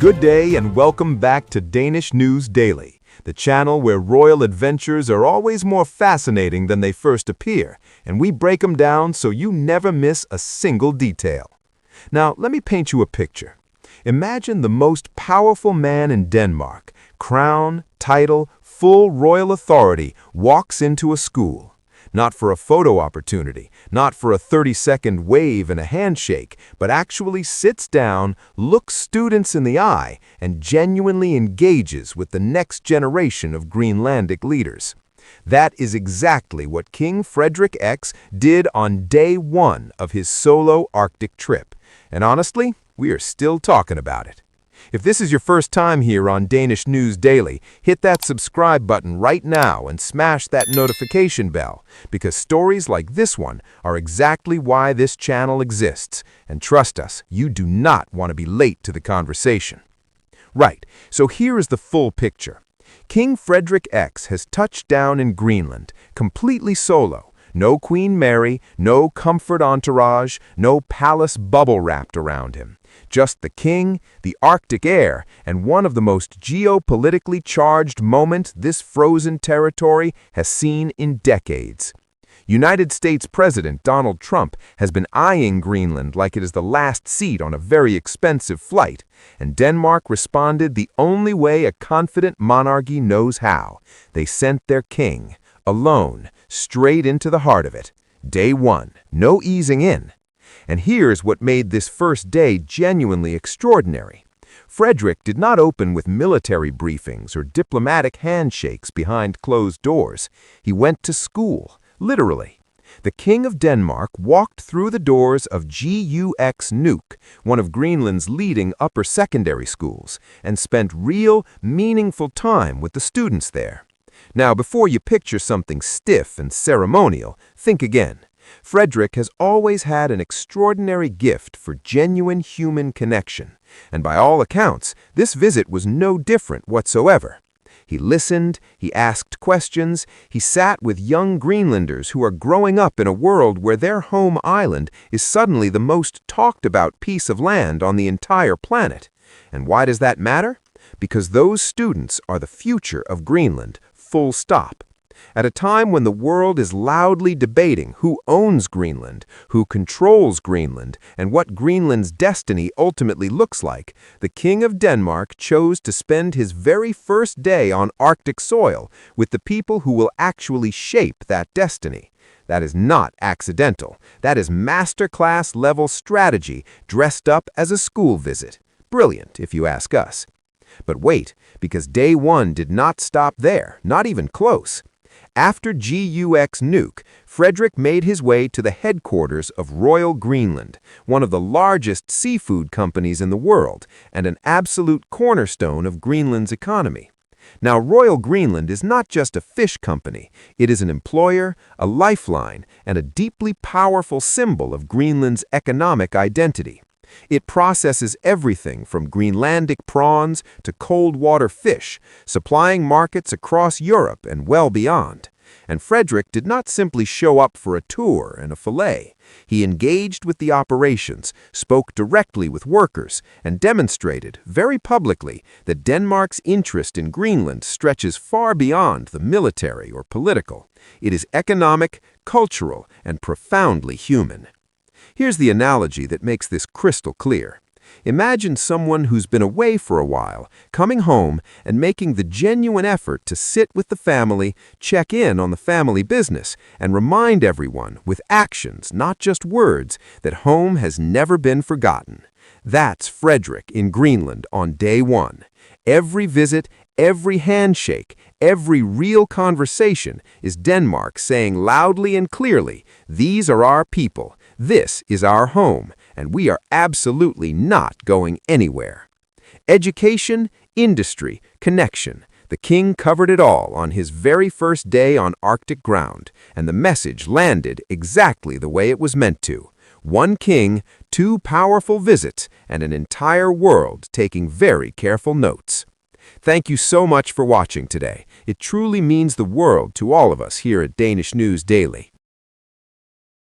Good day and welcome back to Danish News Daily, the channel where royal adventures are always more fascinating than they first appear, and we break them down so you never miss a single detail. Now, let me paint you a picture. Imagine the most powerful man in Denmark, crown, title, full royal authority, walks into a school. Not for a photo opportunity, not for a 30-second wave and a handshake, but actually sits down, looks students in the eye, and genuinely engages with the next generation of Greenlandic leaders. That is exactly what King Frederik X did on day one of his solo Arctic trip. And honestly, we are still talking about it. If this is your first time here on Danish News Daily, hit that subscribe button right now and smash that notification bell, because stories like this one are exactly why this channel exists. And trust us, you do not want to be late to the conversation. Right, so here is the full picture. King Frederik X has touched down in Greenland, completely solo. No Queen Mary, no comfort entourage, no palace bubble wrapped around him. Just the king, the Arctic air, and one of the most geopolitically charged moments this frozen territory has seen in decades. United States President Donald Trump has been eyeing Greenland like it is the last seat on a very expensive flight, and Denmark responded the only way a confident monarchy knows how. They sent their king, alone, straight into the heart of it. Day one, no easing in. And here's what made this first day genuinely extraordinary. Frederik did not open with military briefings or diplomatic handshakes behind closed doors. He went to school, literally. The King of Denmark walked through the doors of GUX Nuuk, one of Greenland's leading upper secondary schools, and spent real, meaningful time with the students there. Now, before you picture something stiff and ceremonial, think again. Frederik has always had an extraordinary gift for genuine human connection, and by all accounts, this visit was no different whatsoever. He listened, he asked questions, he sat with young Greenlanders who are growing up in a world where their home island is suddenly the most talked about piece of land on the entire planet. And why does that matter? Because those students are the future of Greenland, full stop. At a time when the world is loudly debating who owns Greenland, who controls Greenland, and what Greenland's destiny ultimately looks like, the King of Denmark chose to spend his very first day on Arctic soil with the people who will actually shape that destiny. That is not accidental. That is masterclass level strategy dressed up as a school visit. Brilliant, if you ask us. But wait, because day one did not stop there, not even close. After GUX Nuuk, Frederik made his way to the headquarters of Royal Greenland, one of the largest seafood companies in the world and an absolute cornerstone of Greenland's economy. Now, Royal Greenland is not just a fish company. It is an employer, a lifeline, and a deeply powerful symbol of Greenland's economic identity. It processes everything from Greenlandic prawns to cold water fish, supplying markets across Europe and well beyond. And Frederik did not simply show up for a tour and a fillet. He engaged with the operations, spoke directly with workers, and demonstrated, very publicly, that Denmark's interest in Greenland stretches far beyond the military or political. It is economic, cultural, and profoundly human. Here's the analogy that makes this crystal clear. Imagine someone who's been away for a while, coming home and making the genuine effort to sit with the family, check in on the family business, and remind everyone with actions, not just words, that home has never been forgotten. That's Frederik in Greenland on day one. Every visit, every handshake, every real conversation is Denmark saying loudly and clearly, "These are our people. This is our home, and we are absolutely not going anywhere." Education, industry, connection. The king covered it all on his very first day on Arctic ground, and the message landed exactly the way it was meant to. One king, two powerful visits, and an entire world taking very careful notes. Thank you so much for watching today. It truly means the world to all of us here at Danish News Daily.